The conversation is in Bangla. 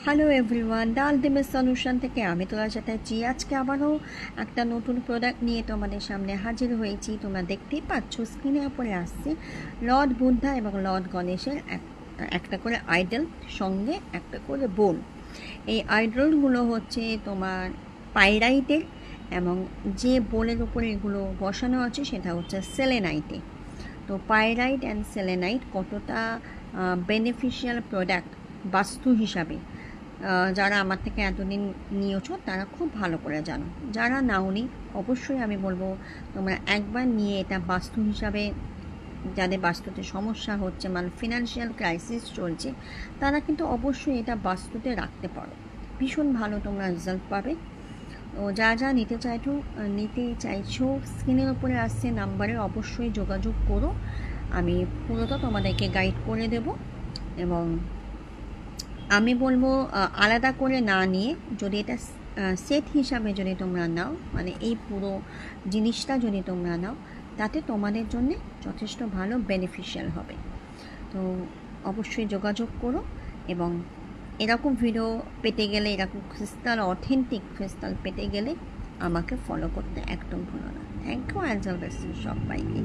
Hello everyone, the ultimate solution থেকে আমি তোলা চ্যাটার্জি আজকে আবারও একটা নতুন প্রোডাক্ট নিয়ে তোমাদের সামনে হাজির হয়েছি। তোমরা দেখতেই পাচ্ছ স্ক্রিনের উপরে আসছে লর্ড বুদ্ধা এবং লর্ড গণেশের একটা করে আইডল, সঙ্গে একটা করে বোল। এই আইডলগুলো হচ্ছে তোমার পাইরাইটের, এবং যে বোলের উপরে এগুলো বসানো আছে সেটা হচ্ছে সেলেনাইটে। তো পাইরাইট অ্যান্ড সেলেনাইট কতটা বেনিফিশিয়াল প্রোডাক্ট বাস্তু হিসাবে, যারা আমার থেকে এতদিন নিয়েছো তারা খুব ভালো করে জানো। যারা নাওনি অবশ্যই আমি বলবো তোমরা একবার নিয়ে এটা বাস্তু হিসাবে, যাদের বাস্তুতে সমস্যা হচ্ছে, মানে ফিনান্সিয়াল ক্রাইসিস চলছে, তারা কিন্তু অবশ্যই এটা বাস্তুতে রাখতে পারো। ভীষণ ভালো তোমরা রেজাল্ট পাবে। তো যা যা নিতে চাইছো স্ক্রিনের উপরে আসছে নাম্বারে অবশ্যই যোগাযোগ করো। আমি পুরোটা তোমাদেরকে গাইড করে দেব, এবং আমি বলবো আলাদা করে না নিয়ে যদি এটা সেট হিসাবে যদি তোমরা নাও, মানে এই পুরো জিনিসটা যদি তোমরা নাও, তাতে তোমাদের জন্য যথেষ্ট ভালো বেনিফিশিয়াল হবে। তো অবশ্যই যোগাযোগ করো, এবং এরকম ভিডিও পেতে গেলে, এরকম ক্রিস্টাল, অথেন্টিক ক্রিস্টাল পেতে গেলে আমাকে ফলো করতে একদম ভুলো না। থ্যাংক ইউ, অ্যান্ড সবাইকে।